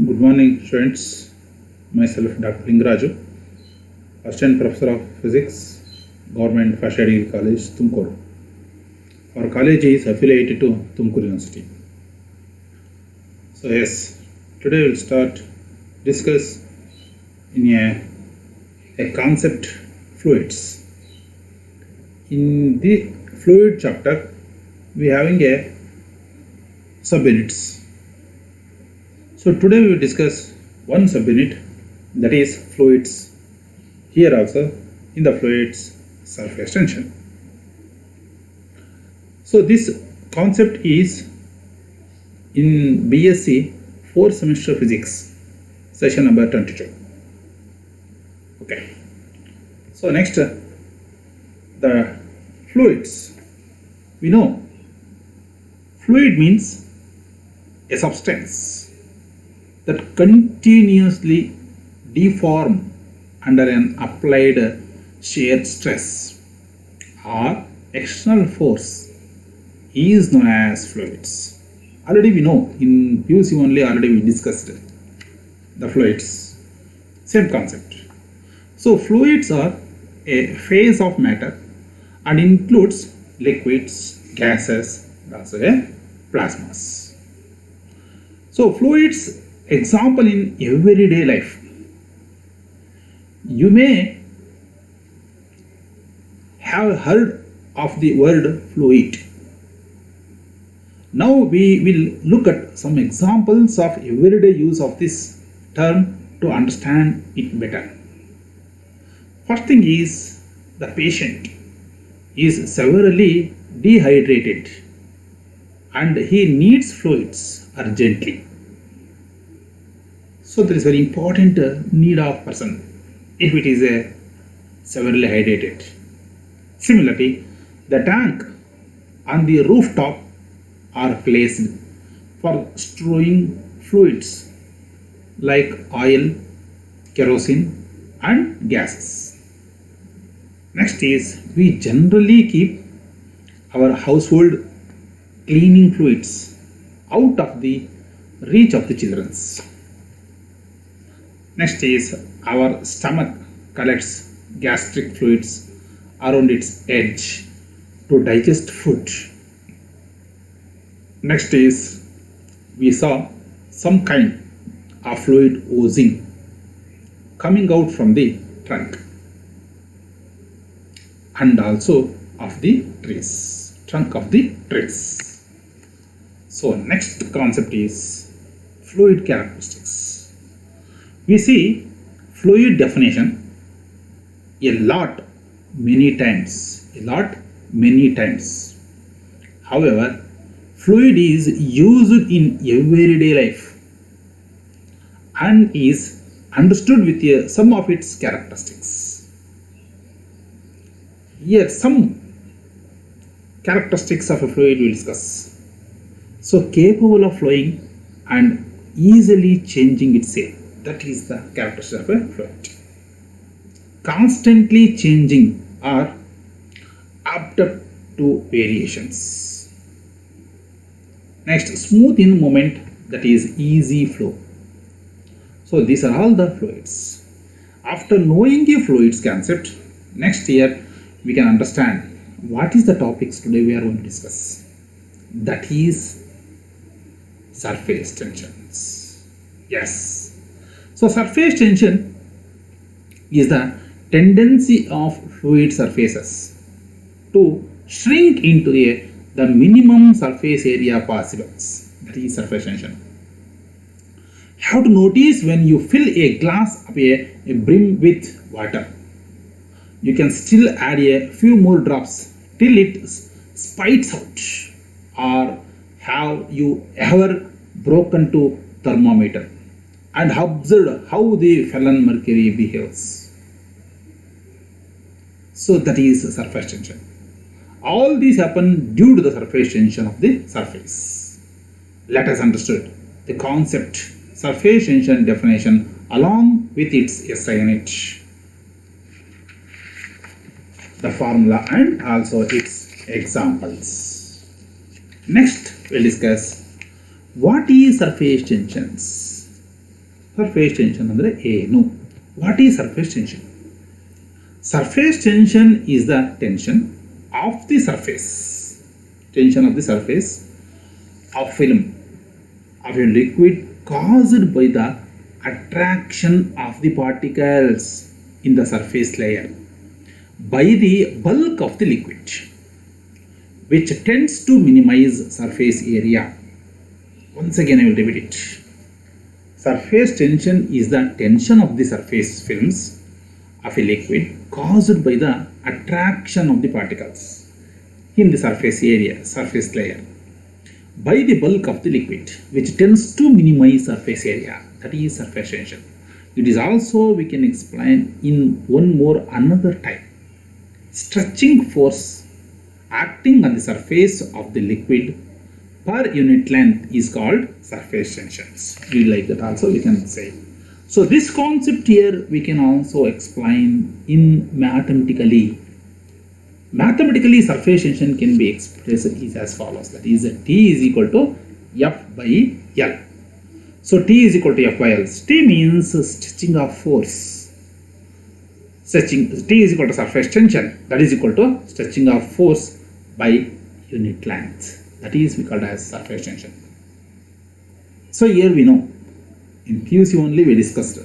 Good morning, students. Myself, Dr. Lingaraju, Assistant Professor of Physics, Government First Degree College, Tumkur. Our college is affiliated to Tumkur University. So yes, today we'll start discuss in a concept fluids. In the fluid chapter, we having a subunits. So today we will discuss one subunit, that is fluids. Here also in the fluids surface tension. So this concept is in BSc 4th semester physics, session number 22. Okay. So next, the fluids. We know fluid means a substance that continuously deform under an applied shear stress or external force is known as fluids. Already we know in PUC only, already we discussed the fluids. Same concept. So fluids are a phase of matter and includes liquids, gases, and also plasmas. So fluids example in everyday life. You may have heard of the word fluid. Now we will look at some examples of everyday use of this term to understand it better. First thing is, the patient is severely dehydrated and he needs fluids urgently. So there is very important need of person if it is a severely hydrated. Similarly, the tank on the rooftop are placed for storing fluids like oil, kerosene and gases. Next is, we generally keep our household cleaning fluids out of the reach of the children. Next is, our stomach collects gastric fluids around its edge to digest food. Next is, we saw some kind of fluid oozing coming out from the trunk and also of the trees, trunk of the trees. So next concept is fluid characteristics. We see fluid definition a lot, many times. However, fluid is used in everyday life and is understood with some of its characteristics. Here some characteristics of a fluid we will discuss. So capable of flowing and easily changing its shape. That is the characteristic of a fluid. Constantly changing or adapted to variations. Next, smooth in movement, that is easy flow. So these are all the fluids. After knowing the fluids concept, next year we can understand what is the topics today we are going to discuss. That is surface tensions. Yes. So surface tension is the tendency of fluid surfaces to shrink into the minimum surface area possible. That is surface tension. How to notice when you fill a glass of a brim with water. You can still add a few more drops till it spites out. Or have you ever broken to thermometer and observed how the fallen mercury behaves? So that is surface tension. All these happen due to the surface tension of the surface. Let us understand the concept, surface tension definition along with its SI unit, the formula and also its examples. Next, we'll discuss what is surface tensions. Surface tension ಅಂದರೆ ಏನು? What is surface tension? Surface tension is the tension of the surface of film of a liquid caused by the attraction of the particles in the surface layer by the bulk of the liquid, which tends to minimize surface area. Once again I will repeat it. Surface tension is the tension of the surface films of a liquid caused by the attraction of the particles in the surface layer by the bulk of the liquid, which tends to minimize surface area. That is surface tension. It is also, we can explain in another type, stretching force acting on the surface of the liquid per unit length is called surface tensions. We like that also, we can say. So this concept here we can also explain in mathematically. Mathematically, surface tension can be expressed is as follows. That is, T is equal to F by L. So T is equal to F by L. T means stretching of force. T is equal to surface tension. That is equal to stretching of force by unit length. That is we called as surface tension. So here we know, in PUC only we discussed,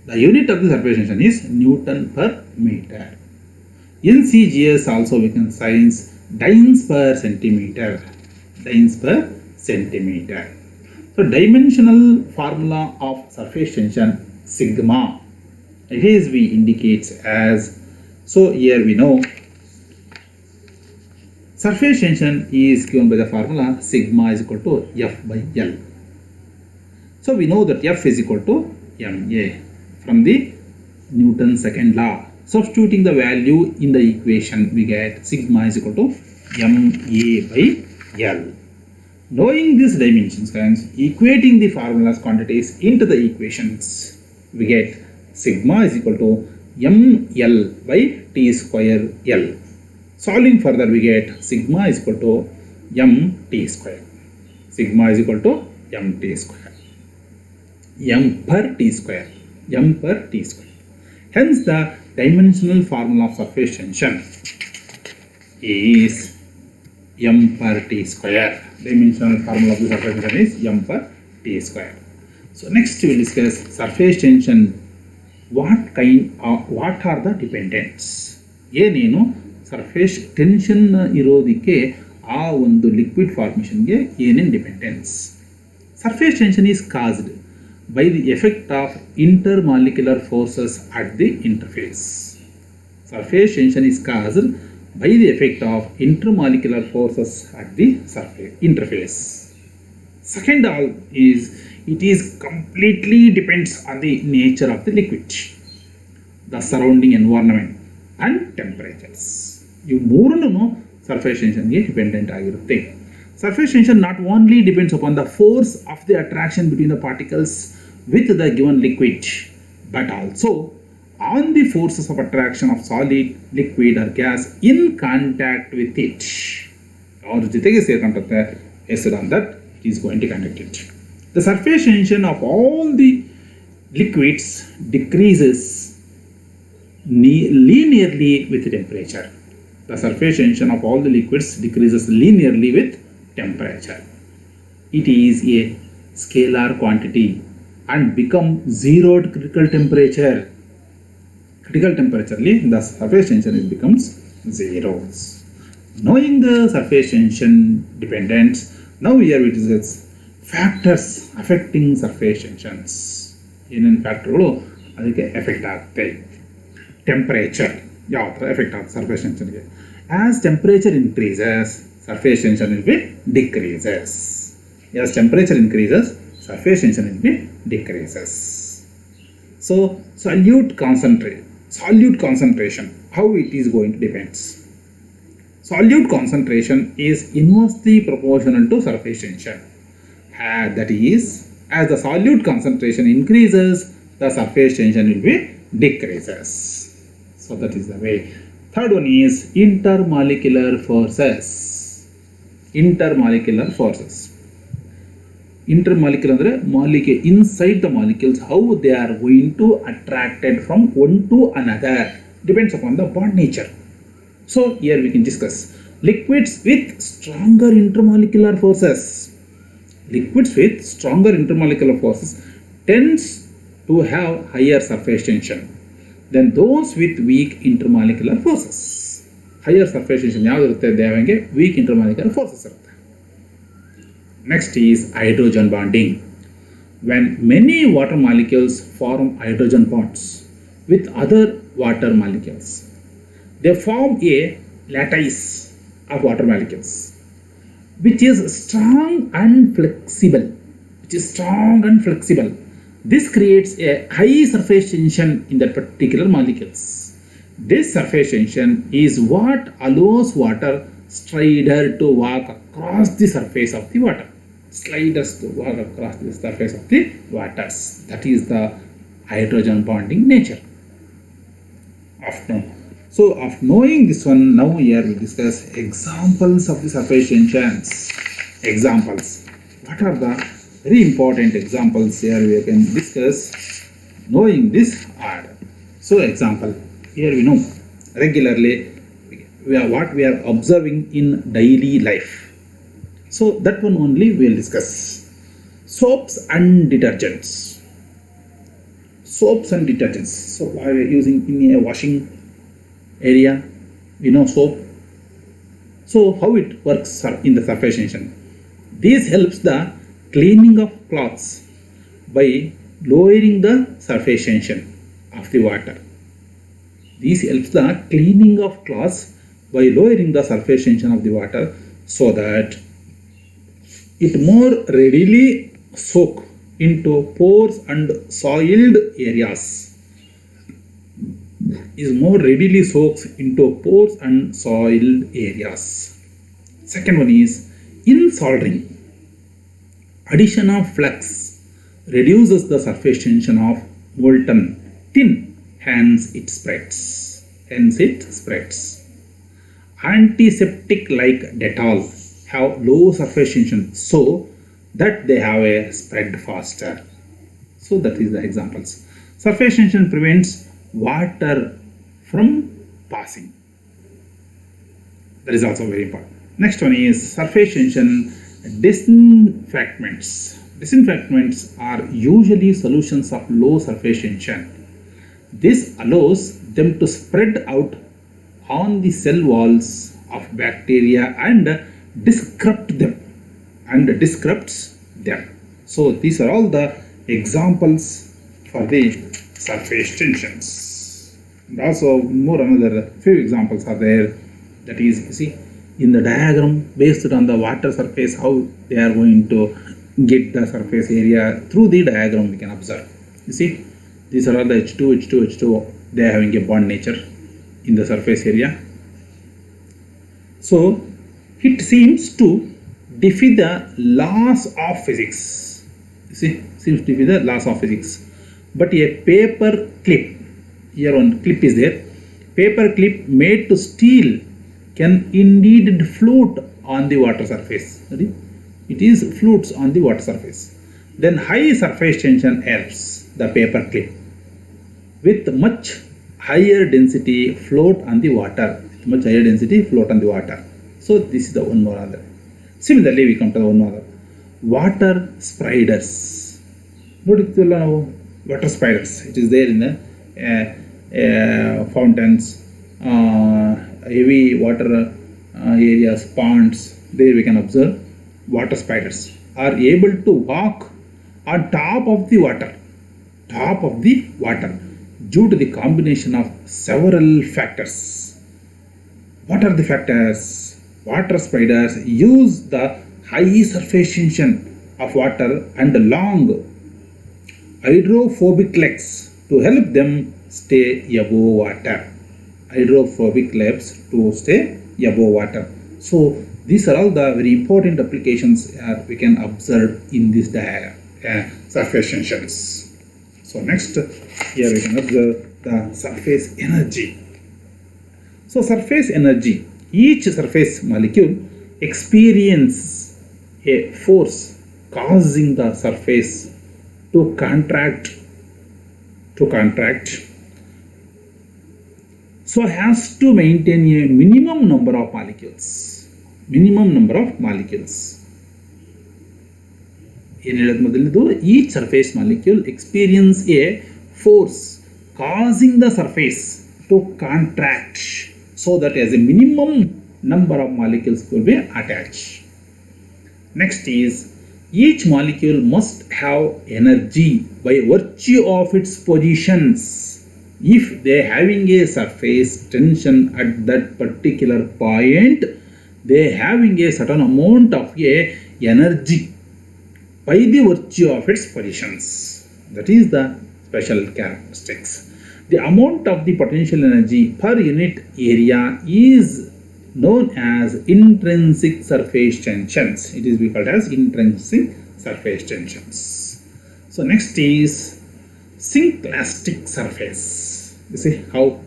the unit of the surface tension is Newton per meter. In CGS also we can science dynes per centimeter. So dimensional formula of surface tension sigma. It is we indicates as, so here we know surface tension is given by the formula sigma is equal to F by L. So we know that F is equal to ma from the Newton's second law. Substituting the value in the equation, we get sigma is equal to ma by L. Knowing these dimensions, guys, equating the formulas quantities into the equations, we get sigma is equal to ml by t square L. Solving further, we get sigma is equal to mt square. Sigma is equal to mt square. M per t square. Hence the dimensional formula of surface tension is m per t square. Dimensional formula of the surface tension is m per t square. So next we will discuss surface tension. What are the dependents? ಏನೇನು surface tension ಇರೋದಕ್ಕೆ ಆ ಒಂದು liquid ಫಾರ್ಮೇಷನ್ಗೆ ಏನೇನು dependence? Surface tension is caused by the effect of intermolecular forces at the interface. Surface tension is caused by the effect of intermolecular forces at the surface interface. Second all is, it is completely depends on the nature of the liquid, the surrounding environment and temperatures. You ಮೂರನ್ನು surface tension ಗೆ dependent ಆಗಿರುತ್ತೆ. Surface tension not only depends upon the force of the attraction between the particles with the given liquid, but also on the forces of attraction of solid, liquid or gas in contact with it. Our jitege serkontate based on that it is going to conduct it. The surface tension of all the liquids decreases linearly with temperature. The surface tension of all the liquids decreases linearly with temperature. It is a scalar quantity and become zero at critical temperature. Critical temperature, the surface tension becomes zero. Knowing the surface tension dependence, now here we discuss factors affecting surface tensions. ಏನೇನು ಫ್ಯಾಕ್ಟರ್ಗಳು ಅದಕ್ಕೆ effect ಆಗುತ್ತೆ? Temperature ಯಾವ ಥರ effect ಆಗುತ್ತೆ surface ಟೆನ್ಷನ್ಗೆ? As temperature increases, surface tension will be decreases. As temperature increases, surface tension will be decreases. So solute concentration, how it is going to depends. Solute concentration is inversely proportional to surface tension. That is, as the solute concentration increases, the surface tension will be decreases. So that is the way. Third one is intermolecular forces. Intermolecular andre molecule inside the molecules, how they are going to attracted from one to another depends upon the bond nature. So here we can discuss liquids with stronger intermolecular forces. Liquids with stronger intermolecular forces tends to have higher surface tension than those with weak intermolecular forces. Higher surface tension ಯಾವ್ದು ಇರುತ್ತೆ, they have weak intermolecular forces ಇರುತ್ತೆ. Next is hydrogen bonding. When many water molecules form hydrogen bonds with other water molecules, they form a lattice of water molecules which is strong and flexible. This creates a high surface tension in that particular molecules. This surface tension is what allows water strider to walk across the surface of the water. Sliders to walk across the surface of the waters. That is the hydrogen bonding nature. So of knowing this one, now here we discuss examples of the surface tensions. Examples. What are the very important examples here we can discuss knowing this order. So example, here we know regularly what we are observing in daily life. So that one only we will discuss. Soaps and detergents. So while we are using in a washing area, soap. So how it works in the surface tension? This helps the cleaning of cloths by lowering the surface tension of the water. This helps the cleaning of cloths by lowering the surface tension of the water, so that it more readily soak into pores and soiled areas. Second one is in soldering. Addition of flux reduces the surface tension of molten tin, hence it spreads. Antiseptic like Dettol have low surface tension, so that they have a spread faster. So that is the examples. Surface tension prevents water from passing. That is also very important. Next one is surface tension disinfectants. Disinfectants are usually solutions of low surface tension. This allows them to spread out on the cell walls of bacteria and disrupts them. So these are all the examples for the surface tensions. And also another few examples are there. That is, you see, in the diagram based on the water surface, how they are going to get the surface area through the diagram we can observe. You see, these are all the H2, they are having a bond nature in the surface area. So it seems to defy the laws of physics. You see, But a paper clip, here one clip is there, paper clip made to steel can indeed float on the water surface. It is floats on the water surface. Then high surface tension helps the paper clip with much higher density float on the water. So this is the one more other. Similarly, we come to the one more. Water spiders. Water spiders. It is there in the fountains, heavy water areas, ponds. There we can observe water spiders are able to walk on top of the water due to the combination of several factors. What are the factors? Water spiders use the high surface tension of water and long hydrophobic legs to help them stay above water. So these are all the very important applications we can observe in this surface tensions. So next, here we can observe the surface energy. So surface energy, each surface molecule experiences a force causing the surface to contract so has to maintain a minimum number of molecules. Each surface molecule experience a force causing the surface to contract so that as a minimum number of molecules will be attached. Next is each molecule must have energy by virtue of its positions. If they having a surface tension at that particular point, they having a certain amount of a energy by the virtue of its positions. That is the special characteristics. The amount of the potential energy per unit area is known as intrinsic surface tensions. It is called as intrinsic surface tensions. So next is synclastic surface. You see how?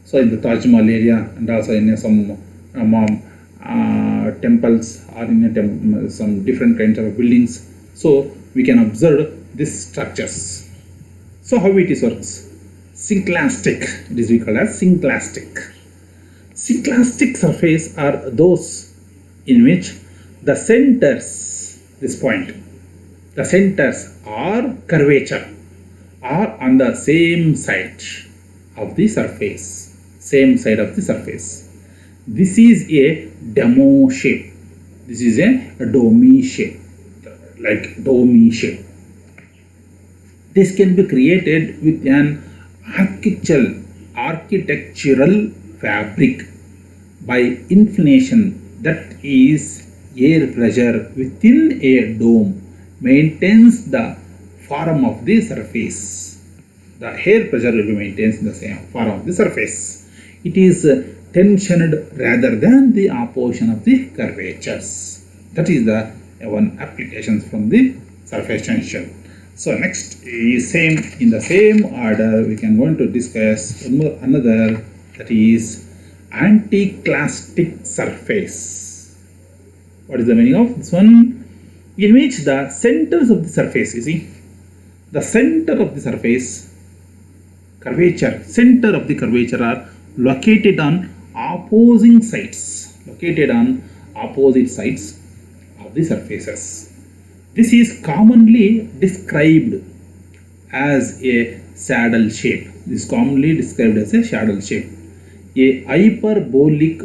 So in the Taj Mahal area and also in some temples or in some different kinds of buildings. So we can observe these structures. So how it is works? Synclastic. It is called as synclastic. Synclastic surface are those in which the centers, this point, the centers or curvature are on the same side of the surface. This is a demo shape. This is a dome shape, like dome shape. This can be created with an architectural fabric by inflation, that is air pressure within a dome maintains the form of the surface. The air pressure will be maintains the same form of the surface. It is tensioned rather than the opposition of the curvatures. That is the one applications from the surface tension. So next is in the same order we can going to discuss another, that is anticlastic surface. What is the meaning of this one? In which the centers of the surface, you see, the center of the surface center of the curvature are located on opposite sides of the surfaces. This is commonly described as a saddle shape. A hyperbolic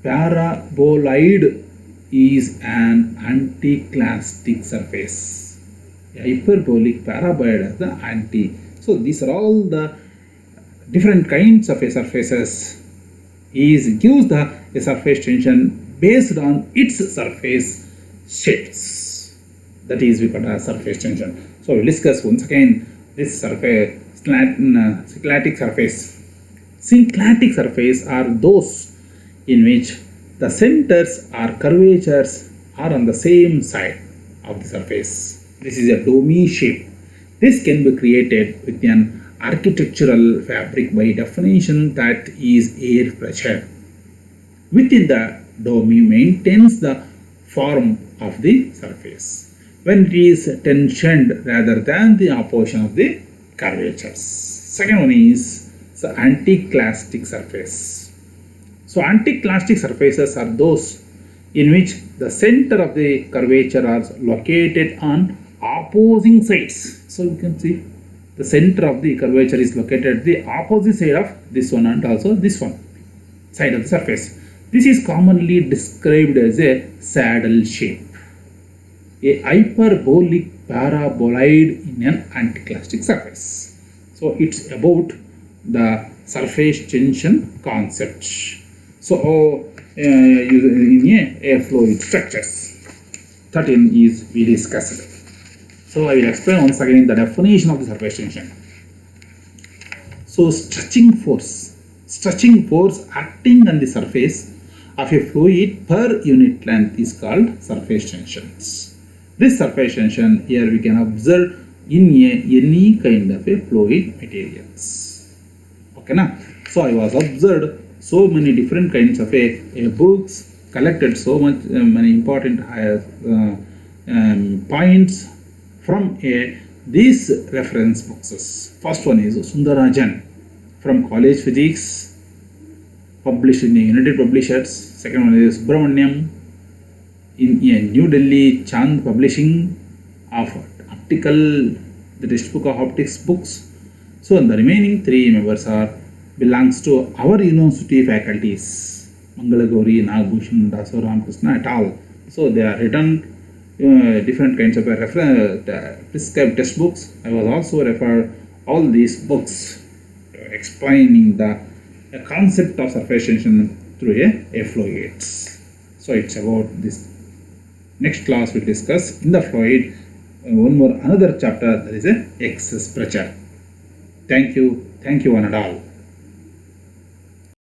paraboloid is an anticlastic surface. A hyperbolic paraboloid is the anti. So these are all the different kinds of surfaces. Gives the surface tension based on its surface shapes. That is we call as surface tension. So we'll discuss once again this surface, synclatic surface. Synclatic surface are those in which the centers or curvatures are on the same side of the surface. This is a dome shape. This can be created with an architectural fabric by definition, that is air pressure within the dome maintains the form of the surface when it is tensioned rather than the opposition of the curvatures. Second one is the anticlastic surface. So anticlastic surfaces are those in which the center of the curvature are located on opposing sides. So you can see the center of the curvature is located at the opposite side of this one and also this one side of the surface. This is commonly described as a saddle shape, a hyperbolic paraboloid in an anticlastic surface. So it's about the surface tension concept. So in a fluid structures, 13 is we discussed. So I will explain once again the definition of the surface tension. So stretching force acting on the surface of a fluid per unit length is called surface tensions. This surface tension here we can observe in any kind of a fluid materials. Okay na? So I was observed so many different kinds of books, collected so much many important points from these reference boxes. First one is Sundarajan from College Physics, published in United Publishers. Second one is Subramaniam in New Delhi Chand Publishing of Optical, the textbook of optics books. So the remaining three members belongs to our university faculties, Mangalagauri, Nagbhushan, Daso Ramakrishna et al. So they are written different kinds of prescribed textbooks. I was also refer all these books explaining the concept of surface tension through a fluids. So it's about this. Next class we'll discuss in the fluid another chapter, that is a excess pressure. Thank you one and all.